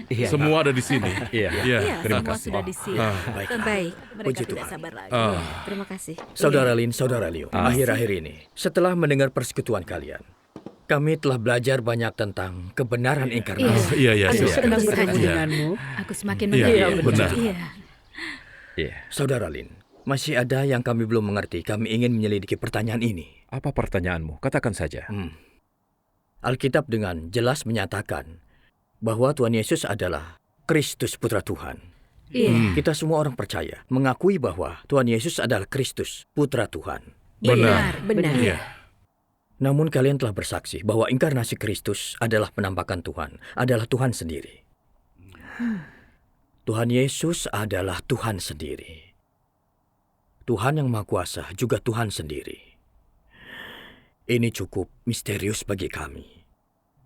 Iya. Semua ada di sini. Iya. Iya. Iya, Terima semua kasih. sudah di sini. Baiklah. Baik, mereka Puji tidak Tuhan. sabar lagi. Terima kasih. Saudara Lin, Saudara Leo, akhir-akhir ini, setelah mendengar persekutuan kalian, kami telah belajar banyak tentang kebenaran inkarnasi. Iya. Aku Iya. senang Iya. bertemu Iya. denganmu. Aku semakin Iya, mengerti. benar. Iya. Iya. Saudara Lin, masih ada yang kami belum mengerti. Kami ingin menyelidiki pertanyaan ini. Apa pertanyaanmu? Katakan saja. Alkitab dengan jelas menyatakan bahwa Tuhan Yesus adalah Kristus Putra Tuhan. Iya. Kita semua orang percaya, mengakui bahwa Tuhan Yesus adalah Kristus Putra Tuhan. Benar. Benar. Iya. Namun kalian telah bersaksi bahwa inkarnasi Kristus adalah penampakan Tuhan, adalah Tuhan sendiri. Tuhan Yesus adalah Tuhan sendiri. Tuhan yang Maha Kuasa juga Tuhan sendiri. Ini cukup misterius bagi kami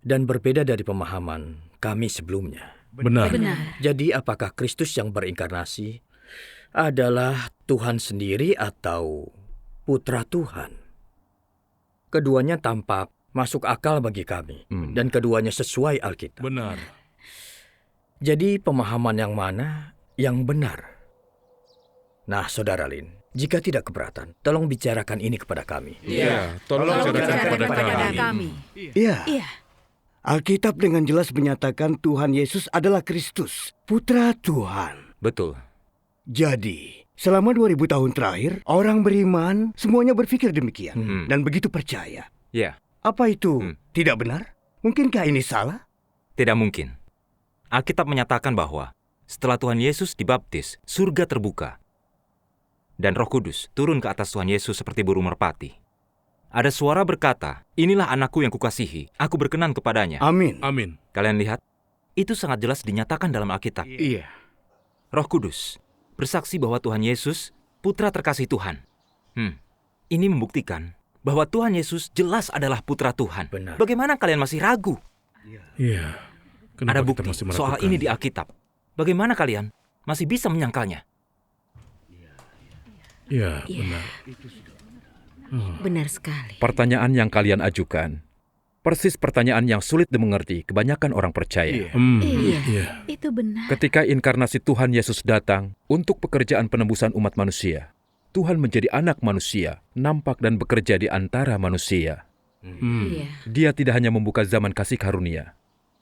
dan berbeda dari pemahaman kami sebelumnya. Benar. Jadi apakah Kristus yang berinkarnasi adalah Tuhan sendiri atau Putra Tuhan? Keduanya tampak masuk akal bagi kami dan keduanya sesuai Alkitab. Benar. Jadi pemahaman yang mana yang benar? Nah, Saudara Lin, jika tidak keberatan, tolong bicarakan ini kepada kami. Iya. Tolong ceritakan kepada kami. Iya. Iya. Alkitab dengan jelas menyatakan Tuhan Yesus adalah Kristus, Putra Tuhan. Betul. Jadi, selama 2000 tahun terakhir, orang beriman semuanya berpikir demikian dan begitu percaya. Ya, Apa itu tidak benar? Mungkinkah ini salah? tidak mungkin. Alkitab menyatakan bahwa setelah Tuhan Yesus dibaptis, surga terbuka. Dan Roh Kudus turun ke atas Tuhan Yesus seperti burung merpati. Ada suara berkata, "Inilah anakku yang kukasihi, aku berkenan kepadanya." Amin. Amin. Kalian lihat, itu sangat jelas dinyatakan dalam Alkitab. Iya. Roh Kudus bersaksi bahwa Tuhan Yesus, Putra terkasih Tuhan. Ini membuktikan bahwa Tuhan Yesus jelas adalah Putra Tuhan. Benar. Bagaimana kalian masih ragu? Iya. Kenapa Ada kita bukti masih soal meragukan? ini di Alkitab. Bagaimana kalian masih bisa menyangkalnya? Iya, benar. Benar sekali. Pertanyaan yang kalian ajukan, persis pertanyaan yang sulit dimengerti kebanyakan orang percaya. Iya. Itu benar. Ketika inkarnasi Tuhan Yesus datang untuk pekerjaan penebusan umat manusia, Tuhan menjadi anak manusia, nampak dan bekerja di antara manusia. Iya. Dia tidak hanya membuka zaman kasih karunia,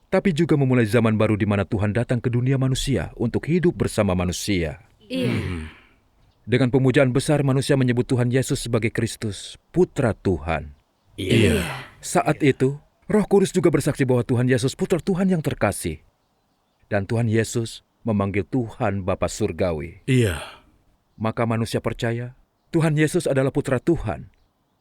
tapi juga memulai zaman baru di mana Tuhan datang ke dunia manusia untuk hidup bersama manusia. Iya. Dengan pemujaan besar, manusia menyebut Tuhan Yesus sebagai Kristus, Putra Tuhan. Iya. Saat itu, Roh Kudus juga bersaksi bahwa Tuhan Yesus Putra Tuhan yang terkasih. Dan Tuhan Yesus memanggil Tuhan Bapa Surgawi. Iya. Maka manusia percaya, Tuhan Yesus adalah Putra Tuhan.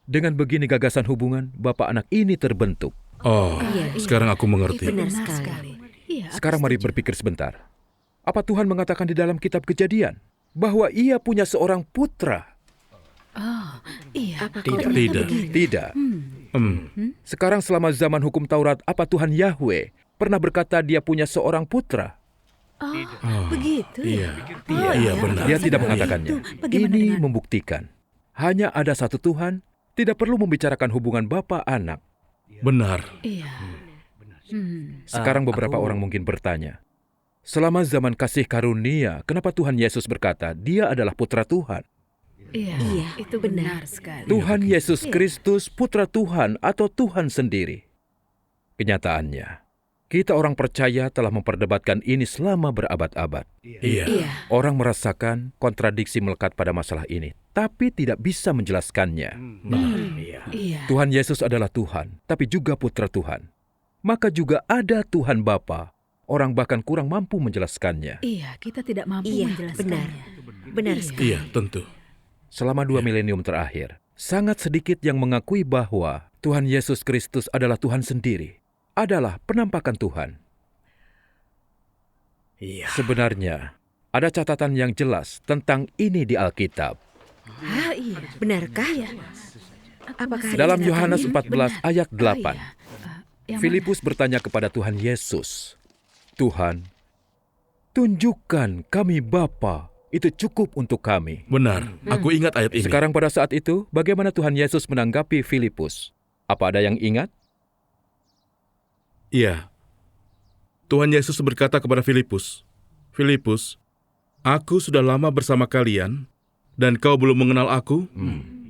Dengan begini gagasan hubungan Bapa Anak ini terbentuk. Oh, sekarang aku mengerti. Benar sekali. Iya. Sekarang mari berpikir sebentar. Apa Tuhan mengatakan di dalam kitab Kejadian bahwa Ia punya seorang putra? Iya. Tidak. Tidak. Sekarang selama zaman hukum Taurat, apa Tuhan Yahweh pernah berkata Dia punya seorang putra? Begitu Iya. ya? Iya, benar. Dia tidak mengatakannya. Bagaimana Ini dengan- membuktikan hanya ada satu Tuhan, tidak perlu membicarakan hubungan Bapa Anak. Benar. Iya. Sekarang beberapa orang mungkin bertanya, selama zaman kasih karunia, kenapa Tuhan Yesus berkata Dia adalah Putra Tuhan? Iya. Itu benar sekali. Tuhan Yesus Kristus Putra Tuhan atau Tuhan sendiri? Kenyataannya, kita orang percaya telah memperdebatkan ini selama berabad-abad. Iya. Iya. Orang merasakan kontradiksi melekat pada masalah ini, tapi tidak bisa menjelaskannya. Iya. Tuhan Yesus adalah Tuhan, tapi juga Putra Tuhan. Maka juga ada Tuhan Bapa. Orang bahkan kurang mampu menjelaskannya. Iya, kita tidak mampu Iya, menjelaskannya. Benar sekali. Iya, tentu. Selama 2 milenium terakhir, sangat sedikit yang mengakui bahwa Tuhan Yesus Kristus adalah Tuhan sendiri, adalah penampakan Tuhan. Iya. Sebenarnya, ada catatan yang jelas tentang ini di Alkitab. Iya. Benarkah? Apakah Dalam ada Yohanes catatan? 14 Benar. ayat 8, Yang Filipus bertanya kepada Tuhan Yesus, "Tuhan, tunjukkan kami Bapa, itu cukup untuk kami." Benar. Aku ingat ayat ini. Sekarang pada saat itu, bagaimana Tuhan Yesus menanggapi Filipus? Apa ada yang ingat? Iya. Tuhan Yesus berkata kepada Filipus, "Filipus, aku sudah lama bersama kalian, dan kau belum mengenal aku?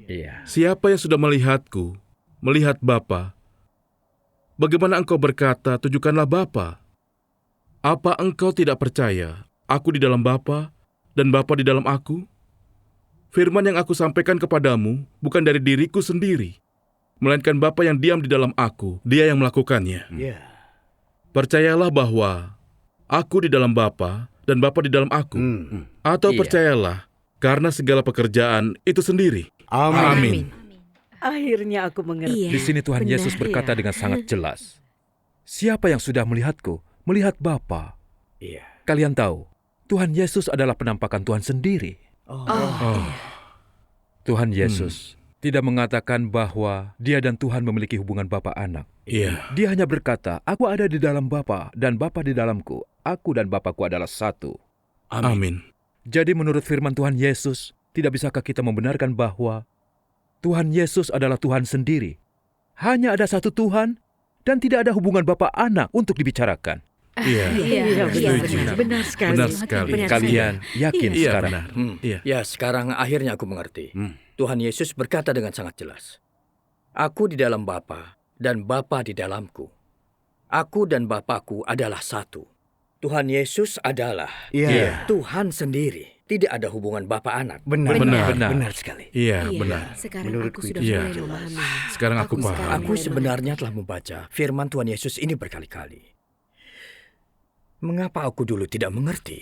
Iya. Siapa yang sudah melihatku, melihat Bapa. Bagaimana engkau berkata, tunjukkanlah Bapa? Apa engkau tidak percaya, aku di dalam Bapa, dan Bapa di dalam aku? Firman yang aku sampaikan kepadamu bukan dari diriku sendiri, melainkan Bapa yang diam di dalam aku, Dia yang melakukannya. Ya. Percayalah bahwa aku di dalam Bapa dan Bapa di dalam aku. Atau Iya. percayalah karena segala pekerjaan itu sendiri. Amin. Akhirnya aku mengerti. Di sini Tuhan Yesus berkata dengan sangat jelas, "Siapa yang sudah melihatku, melihat Bapa." Iya. Kalian tahu, Tuhan Yesus adalah penampakan Tuhan sendiri. Tuhan Yesus tidak mengatakan bahwa Dia dan Tuhan memiliki hubungan Bapa anak. Iya. Dia hanya berkata, "Aku ada di dalam Bapa dan Bapa di dalamku. Aku dan Bapakku adalah satu." Amin. Jadi menurut firman Tuhan Yesus, tidak bisakah kita membenarkan bahwa Tuhan Yesus adalah Tuhan sendiri? Hanya ada satu Tuhan dan tidak ada hubungan Bapa anak untuk dibicarakan. Iya. Iya, Setuju. benar sekali. Benar sekali. Benar Kalian yakin Iya, sekarang? benar. Iya. Ya, sekarang akhirnya aku mengerti. Tuhan Yesus berkata dengan sangat jelas, "Aku di dalam Bapa dan Bapa di dalamku. Aku dan Bapakku adalah satu." Tuhan Yesus adalah Iya. Tuhan sendiri. Tidak ada hubungan Bapa anak. Benar. Benar. Benar sekali. Iya, benar. Sekarang Menurutku aku itu sudah iya. mulai memahami. Sekarang aku paham. Aku sebenarnya telah membaca firman Tuhan Yesus ini berkali-kali. Mengapa aku dulu tidak mengerti?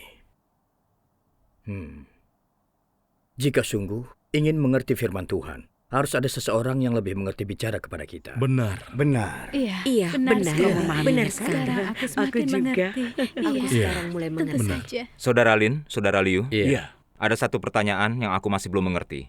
Jika sungguh ingin mengerti firman Tuhan, harus ada seseorang yang lebih mengerti bicara kepada kita. Benar. Benar. Iya, benar sekali. sekali. Benar Sekarang sekali. Aku semakin aku juga. mengerti. Aku Iya, sekarang mulai tentu mengerti. saja. Saudara Lin, Saudara Liu, Iya. ada satu pertanyaan yang aku masih belum mengerti.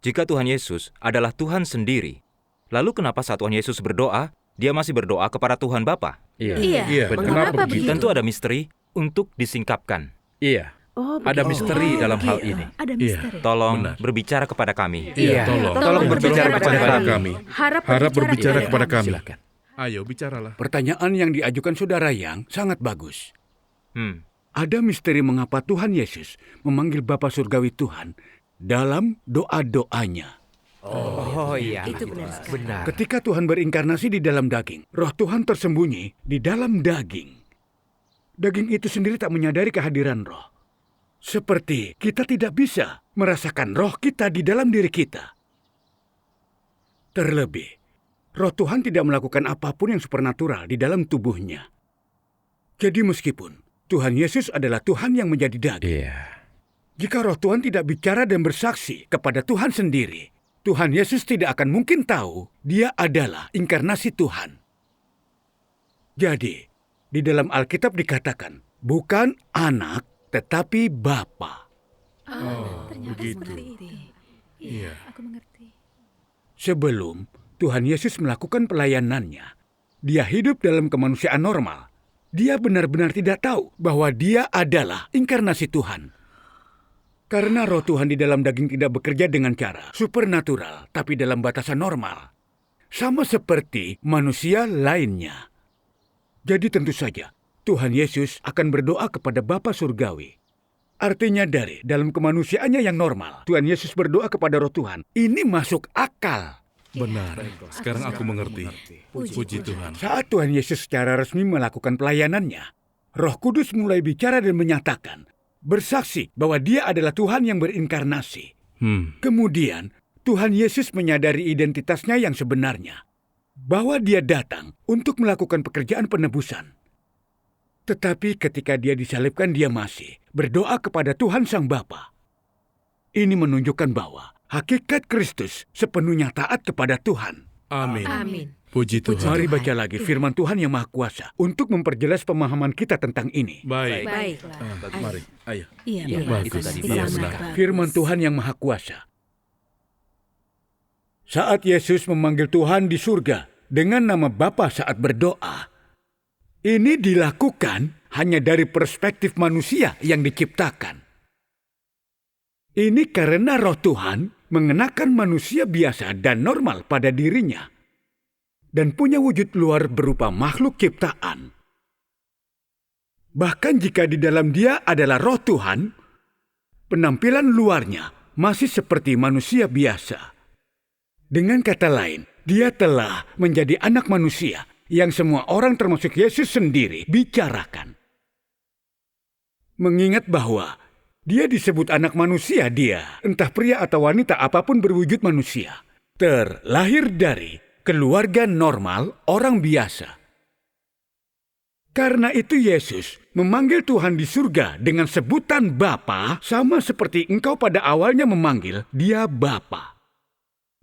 Jika Tuhan Yesus adalah Tuhan sendiri, lalu kenapa saat Tuhan Yesus berdoa, Dia masih berdoa kepada Tuhan Bapa? Iya. Iya, benar. Mengapa begitu? Tentu ada misteri untuk disingkapkan. Iya. Oh, Ada begitu. misteri dalam hal ini. Ada Iya. misteri. Tolong Benar. berbicara kepada kami. Iya, tolong berbicara kepada kami. Harap berbicara kepada kami. Silakan. Ayo, bicaralah. Pertanyaan yang diajukan Saudara Yang sangat bagus. Ada misteri mengapa Tuhan Yesus memanggil Bapa Surgawi Tuhan dalam doa-doanya. Oh iya. Itu benar sekali. Ketika Tuhan berinkarnasi di dalam daging, Roh Tuhan tersembunyi di dalam daging. Daging itu sendiri tak menyadari kehadiran Roh. Seperti kita tidak bisa merasakan Roh kita di dalam diri kita. Terlebih, Roh Tuhan tidak melakukan apapun yang supernatural di dalam tubuhnya. Jadi meskipun Tuhan Yesus adalah Tuhan yang menjadi daging, Iya. jika Roh Tuhan tidak bicara dan bersaksi kepada Tuhan sendiri, Tuhan Yesus tidak akan mungkin tahu Dia adalah inkarnasi Tuhan. Jadi, di dalam Alkitab dikatakan, bukan anak, tetapi Bapa. Ternyata begitu. seperti itu. Iya. Aku mengerti. Sebelum Tuhan Yesus melakukan pelayanannya, Dia hidup dalam kemanusiaan normal. Dia benar-benar tidak tahu bahwa Dia adalah inkarnasi Tuhan. Karena Roh Tuhan di dalam daging tidak bekerja dengan cara supernatural, tapi dalam batasan normal. Sama seperti manusia lainnya. Jadi tentu saja, Tuhan Yesus akan berdoa kepada Bapa Surgawi. Artinya dari dalam kemanusiaannya yang normal, Tuhan Yesus berdoa kepada Roh Tuhan. Ini masuk akal. Benar. Sekarang aku mengerti. Puji Tuhan. Saat Tuhan Yesus secara resmi melakukan pelayanannya, Roh Kudus mulai bicara dan menyatakan, bersaksi bahwa Dia adalah Tuhan yang berinkarnasi. Kemudian, Tuhan Yesus menyadari identitasnya yang sebenarnya, bahwa Dia datang untuk melakukan pekerjaan penebusan. Tetapi ketika Dia disalibkan, Dia masih berdoa kepada Tuhan Sang Bapa. Ini menunjukkan bahwa hakikat Kristus sepenuhnya taat kepada Tuhan. Amin. Amin. Puji Tuhan. Mari baca lagi firman Tuhan yang Maha Kuasa untuk memperjelas pemahaman kita tentang ini. Baik. Baiklah. Mari. Ayo. Iya, Bagus. itu tadi. Iya, Sangat benar. bagus. Firman Tuhan yang Maha Kuasa. Saat Yesus memanggil Tuhan di surga dengan nama Bapa saat berdoa, ini dilakukan hanya dari perspektif manusia yang diciptakan. Ini karena Roh Tuhan mengenakan manusia biasa dan normal pada dirinya dan punya wujud luar berupa makhluk ciptaan. Bahkan jika di dalam dia adalah roh Tuhan, penampilan luarnya masih seperti manusia biasa. Dengan kata lain, dia telah menjadi anak manusia yang semua orang termasuk Yesus sendiri bicarakan. Mengingat bahwa dia disebut anak manusia, dia, entah pria atau wanita apapun berwujud manusia, terlahir dari keluarga normal orang biasa. Karena itu Yesus memanggil Tuhan di surga dengan sebutan Bapa, sama seperti engkau pada awalnya memanggil dia Bapa.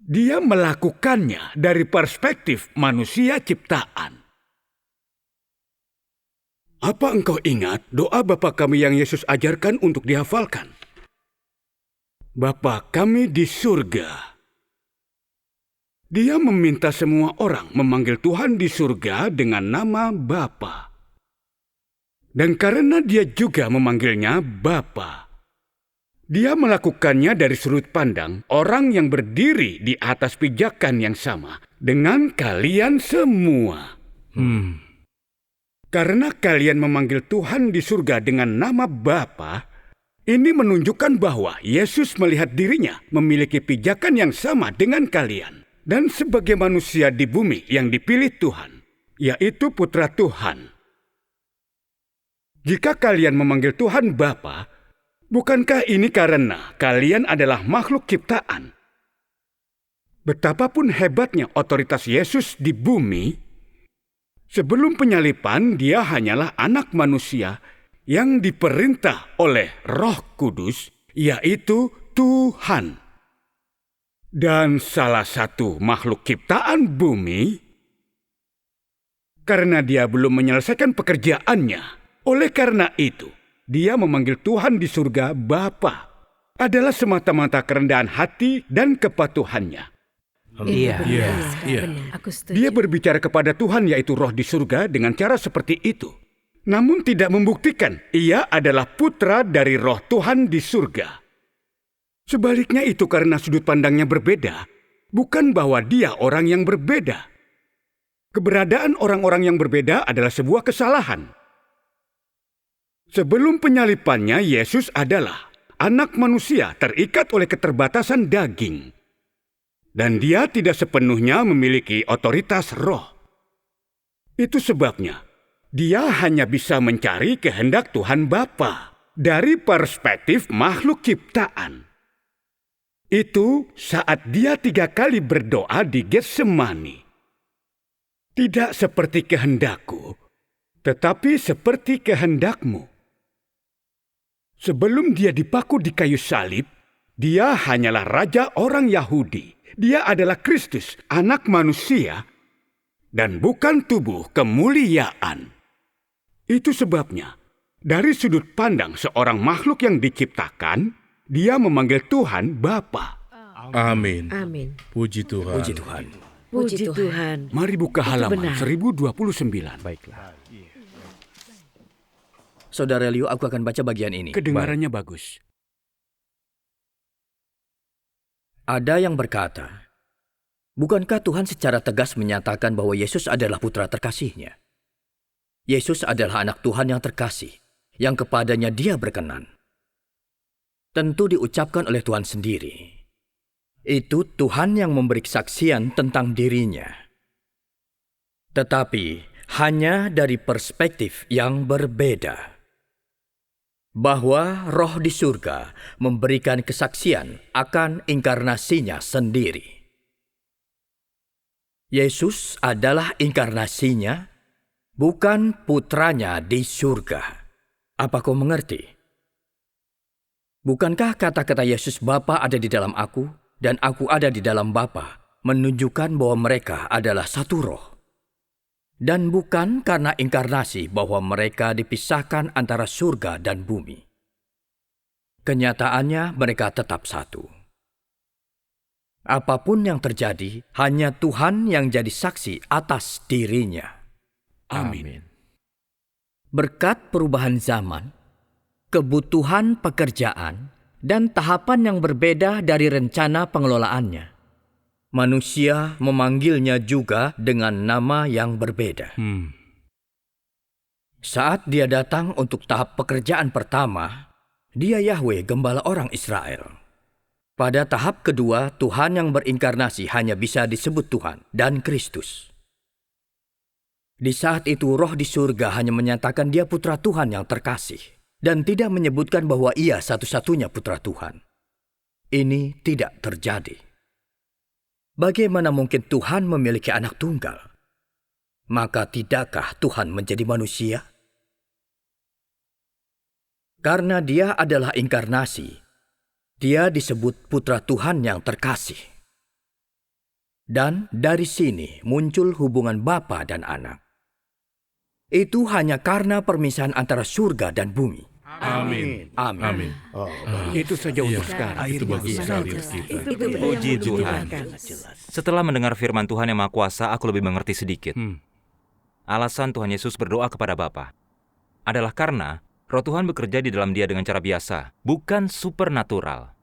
Dia melakukannya dari perspektif manusia ciptaan. Apa engkau ingat doa Bapa kami yang Yesus ajarkan untuk dihafalkan? Bapa kami di surga. Dia meminta semua orang memanggil Tuhan di surga dengan nama Bapa. Dan karena dia juga memanggilnya Bapa, dia melakukannya dari sudut pandang orang yang berdiri di atas pijakan yang sama dengan kalian semua. Karena kalian memanggil Tuhan di surga dengan nama Bapa, ini menunjukkan bahwa Yesus melihat dirinya memiliki pijakan yang sama dengan kalian. Dan sebagai manusia di bumi yang dipilih Tuhan, yaitu Putra Tuhan. Jika kalian memanggil Tuhan Bapa, bukankah ini karena kalian adalah makhluk ciptaan? Betapapun hebatnya otoritas Yesus di bumi, sebelum penyalipan dia hanyalah anak manusia yang diperintah oleh Roh Kudus, yaitu Tuhan. Dan salah satu makhluk ciptaan bumi, karena dia belum menyelesaikan pekerjaannya, oleh karena itu, dia memanggil Tuhan di surga Bapa, adalah semata-mata kerendahan hati dan kepatuhannya. Iya. Benar, aku setuju. Dia berbicara kepada Tuhan yaitu roh di surga dengan cara seperti itu. Namun tidak membuktikan ia adalah putra dari roh Tuhan di surga. Sebaliknya itu karena sudut pandangnya berbeda, bukan bahwa dia orang yang berbeda. Keberadaan orang-orang yang berbeda adalah sebuah kesalahan. Sebelum penyalipannya, Yesus adalah anak manusia terikat oleh keterbatasan daging. Dan dia tidak sepenuhnya memiliki otoritas roh. Itu sebabnya, dia hanya bisa mencari kehendak Tuhan Bapa dari perspektif makhluk ciptaan. Itu saat dia 3 kali berdoa di Getsemani. Tidak seperti kehendakku, tetapi seperti kehendakmu. Sebelum dia dipaku di kayu salib, dia hanyalah raja orang Yahudi. Dia adalah Kristus, anak manusia, dan bukan tubuh kemuliaan. Itu sebabnya, dari sudut pandang seorang makhluk yang diciptakan, dia memanggil Tuhan Bapa. Amin. Amin. Puji Tuhan. Puji Tuhan. Puji Tuhan. Mari buka halaman benar. 1029. Baiklah. Saudara Leo, aku akan baca bagian ini. Kedengarannya bagus. Ada yang berkata, bukankah Tuhan secara tegas menyatakan bahwa Yesus adalah putra terkasihnya? Yesus adalah anak Tuhan yang terkasih, yang kepadanya dia berkenan. Tentu diucapkan oleh Tuhan sendiri. Itu Tuhan yang memberi kesaksian tentang dirinya. Tetapi hanya dari perspektif yang berbeda. Bahwa roh di surga memberikan kesaksian akan inkarnasinya sendiri. Yesus adalah inkarnasinya, bukan putranya di surga. Apa kau mengerti? Bukankah kata-kata Yesus Bapa ada di dalam aku, dan aku ada di dalam Bapa, menunjukkan bahwa mereka adalah satu roh? Dan bukan karena inkarnasi bahwa mereka dipisahkan antara surga dan bumi. Kenyataannya mereka tetap satu. Apapun yang terjadi, hanya Tuhan yang jadi saksi atas dirinya. Amin. Berkat perubahan zaman, kebutuhan pekerjaan, dan tahapan yang berbeda dari rencana pengelolaannya, manusia memanggilnya juga dengan nama yang berbeda. Saat dia datang untuk tahap pekerjaan pertama, dia Yahweh, gembala orang Israel. Pada tahap kedua, Tuhan yang berinkarnasi hanya bisa disebut Tuhan dan Kristus. Di saat itu, roh di surga hanya menyatakan dia putra Tuhan yang terkasih dan tidak menyebutkan bahwa ia satu-satunya putra Tuhan. Ini tidak terjadi. Bagaimana mungkin Tuhan memiliki anak tunggal? Maka tidakkah Tuhan menjadi manusia? Karena dia adalah inkarnasi, dia disebut putra Tuhan yang terkasih. Dan dari sini muncul hubungan Bapa dan Anak. Itu hanya karena permisahan antara surga dan bumi. Amin. Amin. Amin. Itu saja untuk sekarang. Itu bagus sekali untuk kita. Puji Tuhan. Setelah mendengar firman Tuhan yang Maha Kuasa, aku lebih mengerti sedikit. Alasan Tuhan Yesus berdoa kepada Bapa adalah karena Roh Tuhan bekerja di dalam dia dengan cara biasa, bukan supernatural.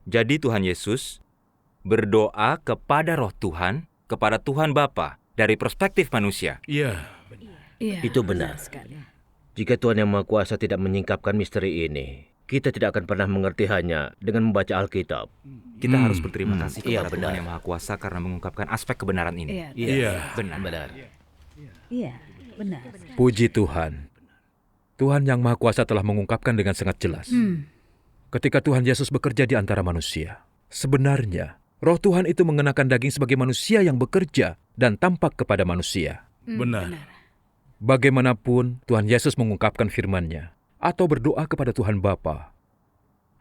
Jadi Tuhan Yesus berdoa kepada Roh Tuhan, kepada Tuhan Bapa dari perspektif manusia. Iya. Itu benar. Jika Tuhan Yang Maha Kuasa tidak menyingkapkan misteri ini, kita tidak akan pernah mengerti hanya dengan membaca Alkitab. Kita harus berterima kasih Iya, kepada benar. Tuhan Yang Maha Kuasa karena mengungkapkan aspek kebenaran ini. Iya. Benar. Iya, benar. Puji Tuhan. Tuhan Yang Maha Kuasa telah mengungkapkan dengan sangat jelas. Ketika Tuhan Yesus bekerja di antara manusia, sebenarnya Roh Tuhan itu mengenakan daging sebagai manusia yang bekerja dan tampak kepada manusia. Benar. Bagaimanapun Tuhan Yesus mengungkapkan firman-Nya atau berdoa kepada Tuhan Bapa,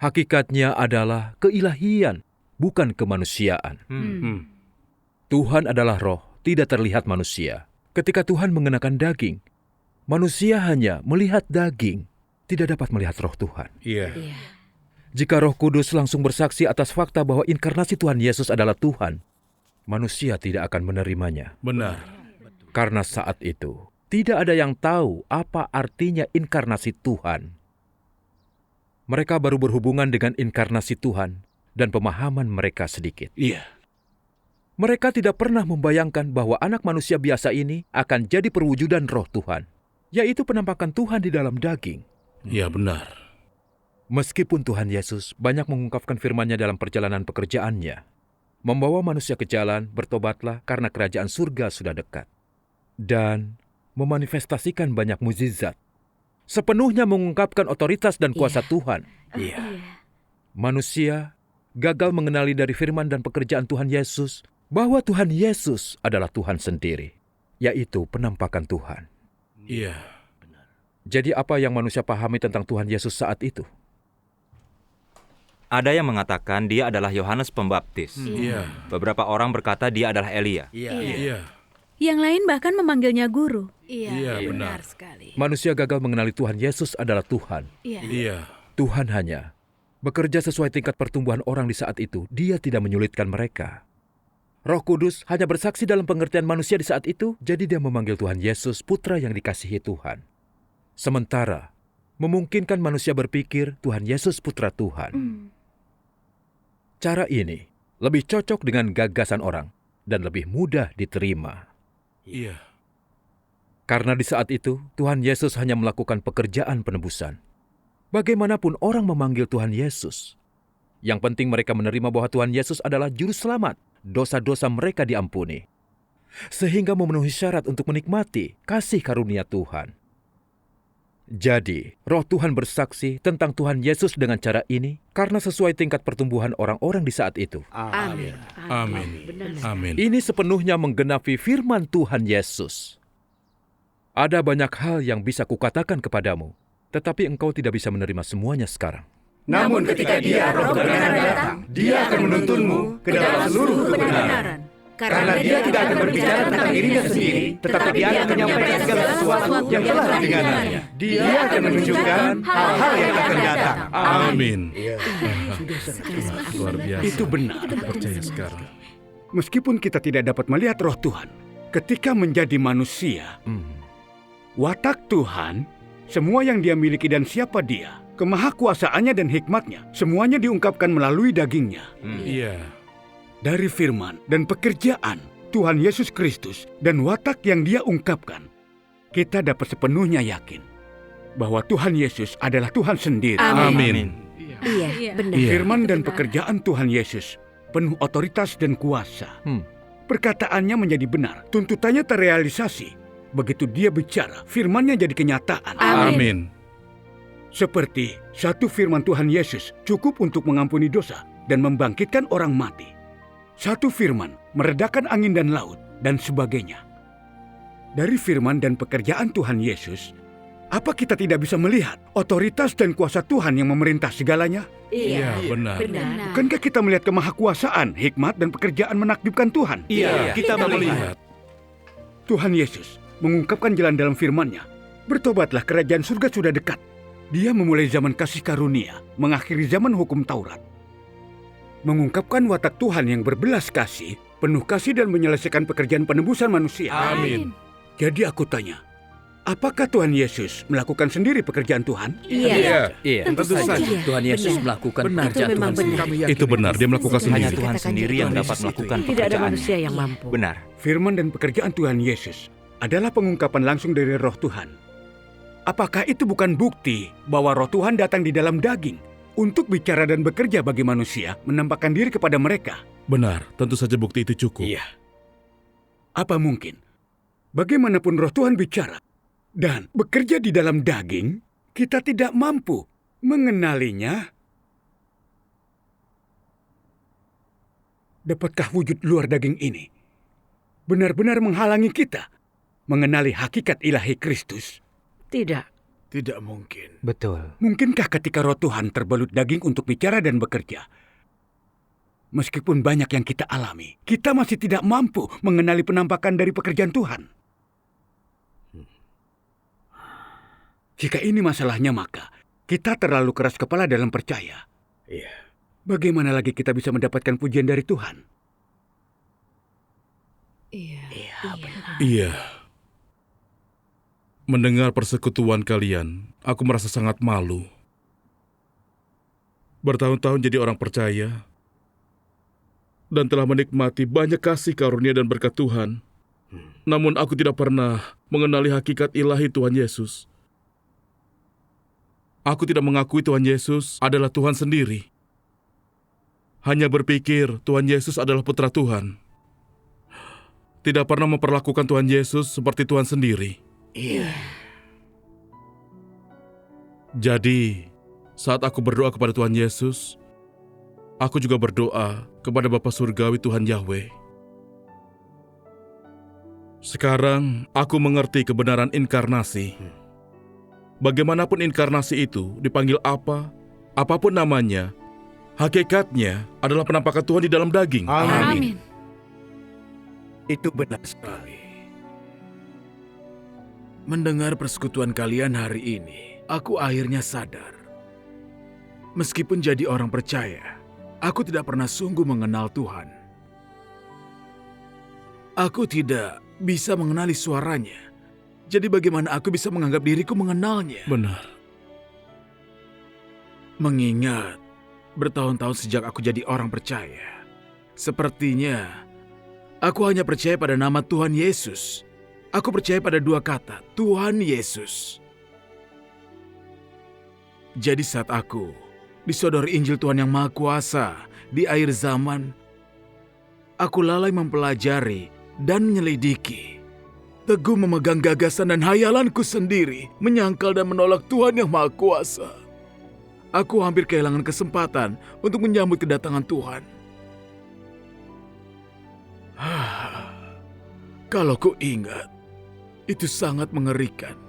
hakikatnya adalah keilahian, bukan kemanusiaan. Tuhan adalah roh, tidak terlihat manusia. Ketika Tuhan mengenakan daging, manusia hanya melihat daging, tidak dapat melihat roh Tuhan. Iya. Jika Roh Kudus langsung bersaksi atas fakta bahwa inkarnasi Tuhan Yesus adalah Tuhan, manusia tidak akan menerimanya. Benar. Karena saat itu, tidak ada yang tahu apa artinya inkarnasi Tuhan. Mereka baru berhubungan dengan inkarnasi Tuhan dan pemahaman mereka sedikit. Iya. Mereka tidak pernah membayangkan bahwa anak manusia biasa ini akan jadi perwujudan roh Tuhan, yaitu penampakan Tuhan di dalam daging. Iya, benar. Meskipun Tuhan Yesus banyak mengungkapkan firman-Nya dalam perjalanan pekerjaannya, membawa manusia ke jalan, bertobatlah karena kerajaan surga sudah dekat. Dan memanifestasikan banyak mukjizat, sepenuhnya mengungkapkan otoritas dan kuasa Tuhan. Manusia gagal mengenali dari firman dan pekerjaan Tuhan Yesus bahwa Tuhan Yesus adalah Tuhan sendiri, yaitu penampakan Tuhan. Iya. Jadi apa yang manusia pahami tentang Tuhan Yesus saat itu? Ada yang mengatakan dia adalah Yohanes Pembaptis. Iya. Beberapa orang berkata dia adalah Elia. Iya. Yang lain bahkan memanggilnya guru. Iya, benar. sekali. Manusia gagal mengenali Tuhan Yesus adalah Tuhan. Iya. Tuhan hanya bekerja sesuai tingkat pertumbuhan orang di saat itu. Dia tidak menyulitkan mereka. Roh Kudus hanya bersaksi dalam pengertian manusia di saat itu, jadi dia memanggil Tuhan Yesus putra yang dikasihi Tuhan. Sementara memungkinkan manusia berpikir Tuhan Yesus putra Tuhan. Cara ini lebih cocok dengan gagasan orang dan lebih mudah diterima. Iya. Karena di saat itu, Tuhan Yesus hanya melakukan pekerjaan penebusan. Bagaimanapun orang memanggil Tuhan Yesus, yang penting mereka menerima bahwa Tuhan Yesus adalah juru selamat, dosa-dosa mereka diampuni, sehingga memenuhi syarat untuk menikmati kasih karunia Tuhan. Jadi, Roh Tuhan bersaksi tentang Tuhan Yesus dengan cara ini karena sesuai tingkat pertumbuhan orang-orang di saat itu. Amin. Amin. Amin. Ini sepenuhnya menggenapi firman Tuhan Yesus. Ada banyak hal yang bisa kukatakan kepadamu, tetapi engkau tidak bisa menerima semuanya sekarang. Namun ketika dia roh kebenaran datang, dia akan menuntunmu ke dalam seluruh kebenaran. Karena dia tidak akan berbicara tentang dirinya sendiri, tetapi dia akan menyampaikan segala sesuatu yang telah didengarnya. Dia akan menunjukkan hal-hal yang akan datang. Amin. Luar biasa. Itu benar. Aku percaya sekarang. Meskipun kita tidak dapat melihat roh Tuhan, ketika menjadi manusia, watak Tuhan, semua yang dia miliki dan siapa dia, kemahakuasaannya dan hikmatnya, semuanya diungkapkan melalui dagingnya. Iya. Dari firman dan pekerjaan Tuhan Yesus Kristus dan watak yang dia ungkapkan, kita dapat sepenuhnya yakin bahwa Tuhan Yesus adalah Tuhan sendiri. Amin. Iya, benar. Firman dan pekerjaan Tuhan Yesus penuh otoritas dan kuasa. Perkataannya menjadi benar, tuntutannya terrealisasi. Begitu dia bicara, firman-Nya jadi kenyataan. Amin. Seperti satu firman Tuhan Yesus cukup untuk mengampuni dosa dan membangkitkan orang mati. Satu firman meredakan angin dan laut dan sebagainya. Dari firman dan pekerjaan Tuhan Yesus, apa kita tidak bisa melihat otoritas dan kuasa Tuhan yang memerintah segalanya? Iya, benar. Bukankah kita melihat kemahakuasaan, hikmat, dan pekerjaan menakjubkan Tuhan? Iya, kita melihat. Tuhan Yesus mengungkapkan jalan dalam firman-Nya. Bertobatlah, kerajaan surga sudah dekat. Dia memulai zaman kasih karunia, mengakhiri zaman hukum Taurat. Mengungkapkan watak Tuhan yang berbelas kasih, penuh kasih dan menyelesaikan pekerjaan penebusan manusia. Amin. Jadi aku tanya, apakah Tuhan Yesus melakukan sendiri pekerjaan Tuhan? Iya. Tentu saja. Tuhan Yesus melakukan Itu pekerjaan memang Tuhan sendiri. benar. Itu benar, dia melakukan Hanya sendiri. Tuhan sendiri yang dapat melakukan Tidak ada pekerjaan. manusia yang mampu. Benar. Firman dan pekerjaan Tuhan Yesus adalah pengungkapan langsung dari Roh Tuhan. Apakah itu bukan bukti bahwa Roh Tuhan datang di dalam daging untuk bicara dan bekerja bagi manusia, menampakkan diri kepada mereka? Benar, tentu saja bukti itu cukup. Iya. Apa mungkin bagaimanapun Roh Tuhan bicara dan bekerja di dalam daging, kita tidak mampu mengenalinya? Dapatkah wujud luar daging ini benar-benar menghalangi kita mengenali hakikat ilahi Kristus? Tidak. Tidak mungkin. Betul. Mungkinkah ketika Roh Tuhan terbalut daging untuk bicara dan bekerja, meskipun banyak yang kita alami, kita masih tidak mampu mengenali penampakan dari pekerjaan Tuhan? Jika ini masalahnya, maka kita terlalu keras kepala dalam percaya. Iya. Bagaimana lagi kita bisa mendapatkan pujian dari Tuhan? Iya. Mendengar persekutuan kalian, aku merasa sangat malu. Bertahun-tahun jadi orang percaya dan telah menikmati banyak kasih karunia dan berkat Tuhan. Namun aku tidak pernah mengenali hakikat ilahi Tuhan Yesus. Aku tidak mengakui Tuhan Yesus adalah Tuhan sendiri. Hanya berpikir Tuhan Yesus adalah putra Tuhan. Tidak pernah memperlakukan Tuhan Yesus seperti Tuhan sendiri. Iya. Jadi, saat aku berdoa kepada Tuhan Yesus, aku juga berdoa kepada Bapa Surgawi Tuhan Yahweh. Sekarang, aku mengerti kebenaran inkarnasi. Bagaimanapun inkarnasi itu dipanggil apa, apapun namanya, hakikatnya adalah penampakan Tuhan di dalam daging. Amin. Itu benar sekali. Mendengar persekutuan kalian hari ini, aku akhirnya sadar. Meskipun jadi orang percaya, aku tidak pernah sungguh mengenal Tuhan. Aku tidak bisa mengenali suaranya. Jadi bagaimana aku bisa menganggap diriku mengenalnya? Benar. Mengingat bertahun-tahun sejak aku jadi orang percaya, sepertinya aku hanya percaya pada nama Tuhan Yesus. Aku percaya pada dua kata, Tuhan Yesus. Jadi saat aku disodori Injil Tuhan yang Maha Kuasa di akhir zaman, aku lalai mempelajari dan menyelidiki. Teguh memegang gagasan dan hayalanku sendiri, menyangkal dan menolak Tuhan yang Maha Kuasa. Aku hampir kehilangan kesempatan untuk menyambut kedatangan Tuhan. Kalau ku ingat, itu sangat mengerikan.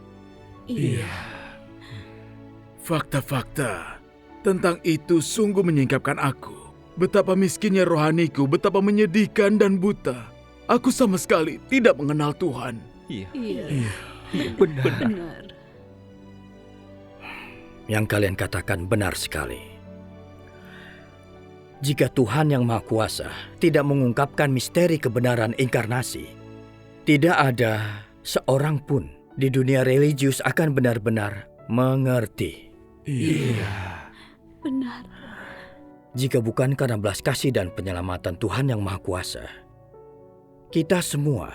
Iya. Fakta-fakta tentang itu sungguh menyingkapkan aku. Betapa miskinnya rohaniku, betapa menyedihkan dan buta. Aku sama sekali tidak mengenal Tuhan. Iya. Benar. Yang kalian katakan benar sekali. Jika Tuhan yang Maha Kuasa tidak mengungkapkan misteri kebenaran inkarnasi, tidak ada seorang pun di dunia religius akan benar-benar mengerti. Iya. Benar. Jika bukan karena belas kasih dan penyelamatan Tuhan yang Maha Kuasa, kita semua,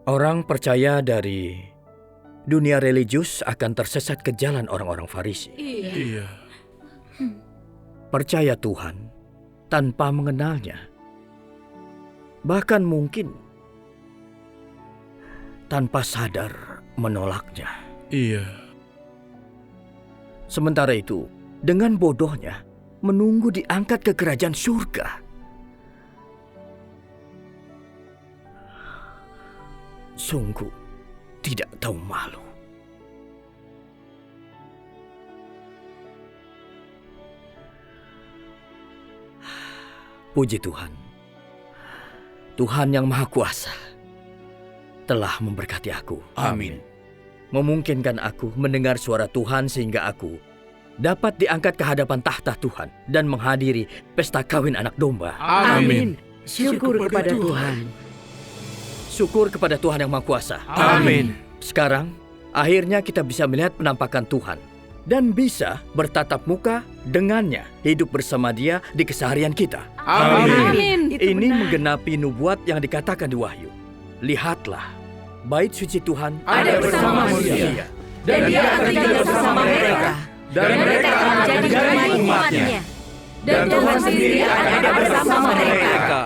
orang percaya dari dunia religius akan tersesat ke jalan orang-orang Farisi. Iya. Percaya Tuhan tanpa mengenalnya. Bahkan mungkin tanpa sadar menolaknya. Iya. Sementara itu, dengan bodohnya menunggu diangkat ke kerajaan surga. Sungguh tidak tahu malu. Puji Tuhan. Tuhan yang Maha Kuasa telah memberkati aku. Amin. Memungkinkan aku mendengar suara Tuhan sehingga aku dapat diangkat ke hadapan tahta Tuhan dan menghadiri pesta kawin anak domba. Amin. Syukur kepada Tuhan. Syukur kepada Tuhan yang Maha Kuasa. Amin. Sekarang, akhirnya kita bisa melihat penampakan Tuhan dan bisa bertatap muka dengannya, hidup bersama Dia di keseharian kita. Amin. Ini menggenapi nubuat yang dikatakan di Wahyu. Lihatlah, bait suci Tuhan ada bersama manusia, dan Dia akan tinggal bersama mereka, dan mereka akan menjadi umat-Nya, dan Tuhan sendiri akan ada bersama mereka.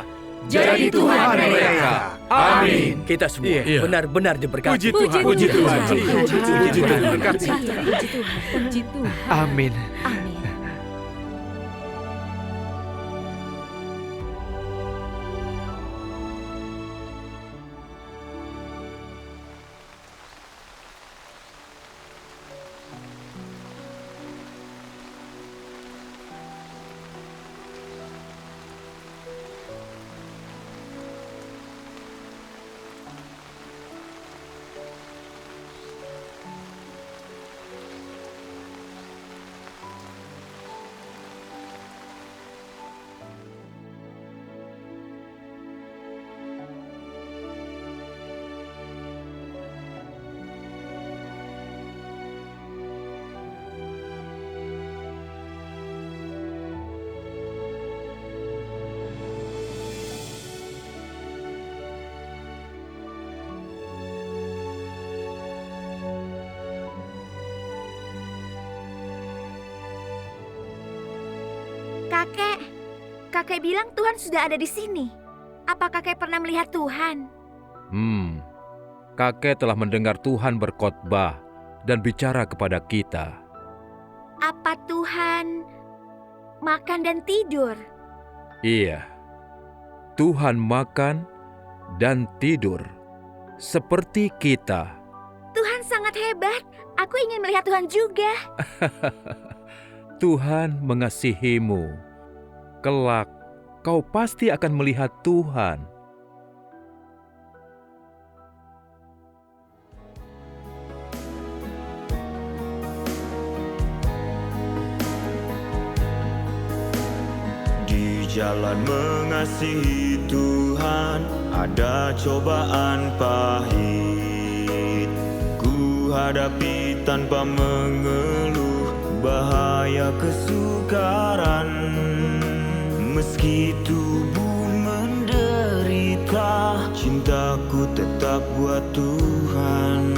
Jadi Tuhan mereka. Amin. Kita semua benar-benar diberkati. Puji Tuhan. Puji Tuhan. Puji Tuhan. Puji Tuhan. Puji Tuhan. Amin. Amin. Kakek bilang Tuhan sudah ada di sini. Apa kakek pernah melihat Tuhan? Kakek telah mendengar Tuhan berkhotbah dan bicara kepada kita. Apa Tuhan makan dan tidur? Iya, Tuhan makan dan tidur seperti kita. Tuhan sangat hebat. Aku ingin melihat Tuhan juga. Tuhan mengasihimu. Kelak, kau pasti akan melihat Tuhan. Di jalan mengasihi Tuhan, ada cobaan pahit. Ku hadapi tanpa mengeluh, bahaya kesukaran. Meski tubuh menderita, cintaku tetap buat Tuhan.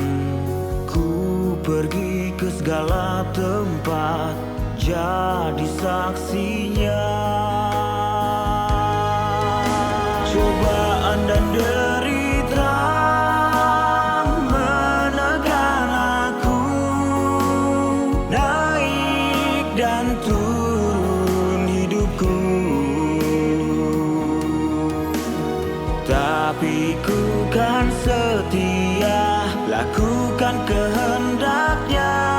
Ku pergi ke segala tempat, jadi saksinya. Cobaan dan derita menekan aku, naik dan turun hidupku. Tapi ku kan setia, lakukan kehendak-Nya.